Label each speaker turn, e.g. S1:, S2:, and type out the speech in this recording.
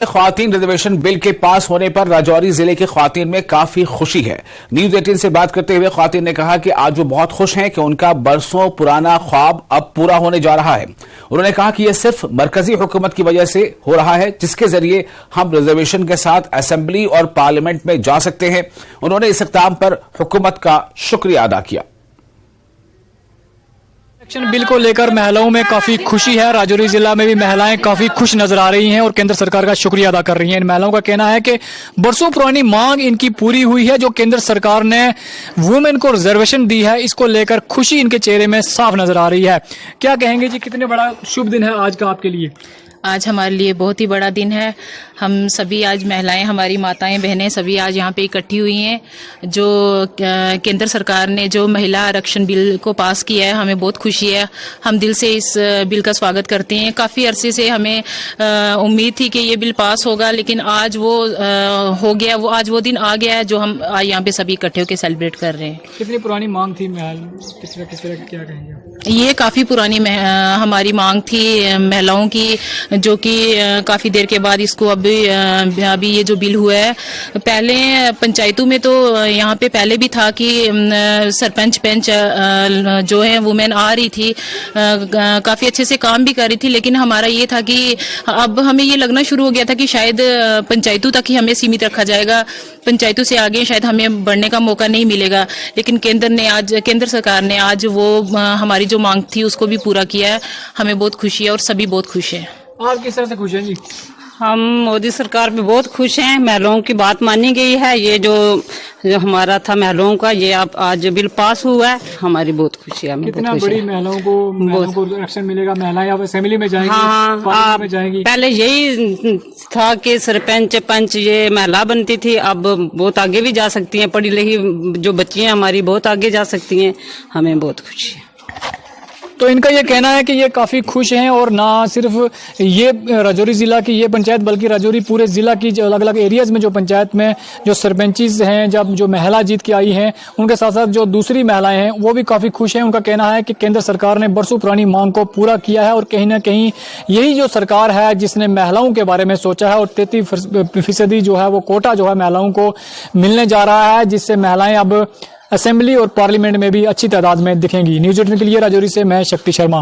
S1: ख्वातीन reservation bill के पास होने पर राजौरी जिले के ख्वातीन में काफी खुशी है। न्यूज 18 से बात करते हुए ख्वातीन ने कहा कि आज वो बहुत खुश हैं कि उनका बरसों पुराना ख्वाब अब पूरा होने जा रहा है। उन्होंने कहा कि यह सिर्फ मरकजी हुकूमत की वजह से हो रहा है, जिसके जरिए हम रिजर्वेशन के साथ असेंबली और पार्लियामेंट में जा सकते हैं। उन्होंने इस इक़दाम पर हुकूमत का शुक्रिया अदा किया।
S2: आरक्षण बिल को लेकर महिलाओं में काफी खुशी है। राजौरी जिला में भी महिलाएं काफी खुश नजर आ रही हैं और केंद्र सरकार का शुक्रिया अदा कर रही हैं। इन महिलाओं का कहना है कि बरसों पुरानी मांग इनकी पूरी हुई है। जो केंद्र सरकार ने वुमेन को रिजर्वेशन दी है, इसको लेकर खुशी इनके चेहरे में साफ नजर आ रही है। क्या कहेंगे जी, कितने बड़ा शुभ दिन है आज का आपके लिए?
S3: आज हमारे लिए बहुत ही बड़ा दिन है। हम सभी आज महिलाएं, हमारी माताएं, बहनें सभी आज यहाँ पे इकट्ठी हुई हैं। जो केंद्र सरकार ने जो महिला आरक्षण बिल को पास किया है, हमें बहुत खुशी है। हम दिल से इस बिल का स्वागत करते हैं। काफ़ी अरसे से हमें उम्मीद थी कि ये बिल पास होगा, लेकिन आज वो हो गया। आज वो दिन आ गया है जो हम आज यहाँ पे सभी इकट्ठे होकर सेलिब्रेट कर रहे हैं।
S2: कितनी पुरानी मांग थी? किस तरह क्या कहेंगे?
S3: ये काफ़ी पुरानी हमारी मांग थी महिलाओं की, जो कि काफ़ी देर के बाद इसको अभी ये जो बिल हुआ है। पहले पंचायतों में तो यहाँ पे पहले भी था कि सरपंच पंच जो है वुमेन आ रही थी, काफ़ी अच्छे से काम भी कर रही थी, लेकिन हमारा ये था कि अब हमें ये लगना शुरू हो गया था कि शायद पंचायतों तक ही हमें सीमित रखा जाएगा, पंचायतों से आगे शायद हमें बढ़ने का मौका नहीं मिलेगा। लेकिन केंद्र सरकार ने आज वो हमारी जो मांग थी उसको भी पूरा किया है। हमें बहुत खुशी है और सभी बहुत खुश हैं।
S2: आप किस तरह से खुश हैं जी?
S4: हम मोदी सरकार पे बहुत खुश हैं। महिलाओं की बात मानी गई है। ये जो हमारा था महिलाओं का, ये अब आज बिल पास हुआ है। हमारी बहुत खुशी है।
S2: कितना बड़ी महिलाओं को आरक्षण मिलेगा? महिलाएं अब असेंबली में जाएंगी,
S4: हाँ,
S2: में जाएंगी।
S4: पहले यही था कि सरपंच पंच ये महिला बनती थी, अब बहुत आगे भी जा सकती हैं। पढ़ी लिखी जो बच्ची हैं हमारी बहुत आगे जा सकती हैं। हमें बहुत खुशी है।
S2: तो इनका ये कहना है कि ये काफ़ी खुश हैं, और ना सिर्फ ये राजौरी ज़िला की ये पंचायत, बल्कि राजौरी पूरे ज़िला की जो अलग अलग एरियाज़ में जो पंचायत में जो सरपंचीज हैं, जब जो महिला जीत के आई हैं, उनके साथ साथ जो दूसरी महिलाएं हैं वो भी काफ़ी खुश हैं। उनका कहना है कि केंद्र सरकार ने बरसों पुरानी मांग को पूरा किया है, और कहीं ना कहीं यही जो सरकार है जिसने महिलाओं के बारे में सोचा है, और 33% जो है वो कोटा जो है महिलाओं को मिलने जा रहा है, जिससे महिलाएं अब असेंबली और पार्लियामेंट में भी अच्छी तादाद में दिखेंगी। न्यूज़ 18 के लिए राजौरी से मैं शक्ति शर्मा।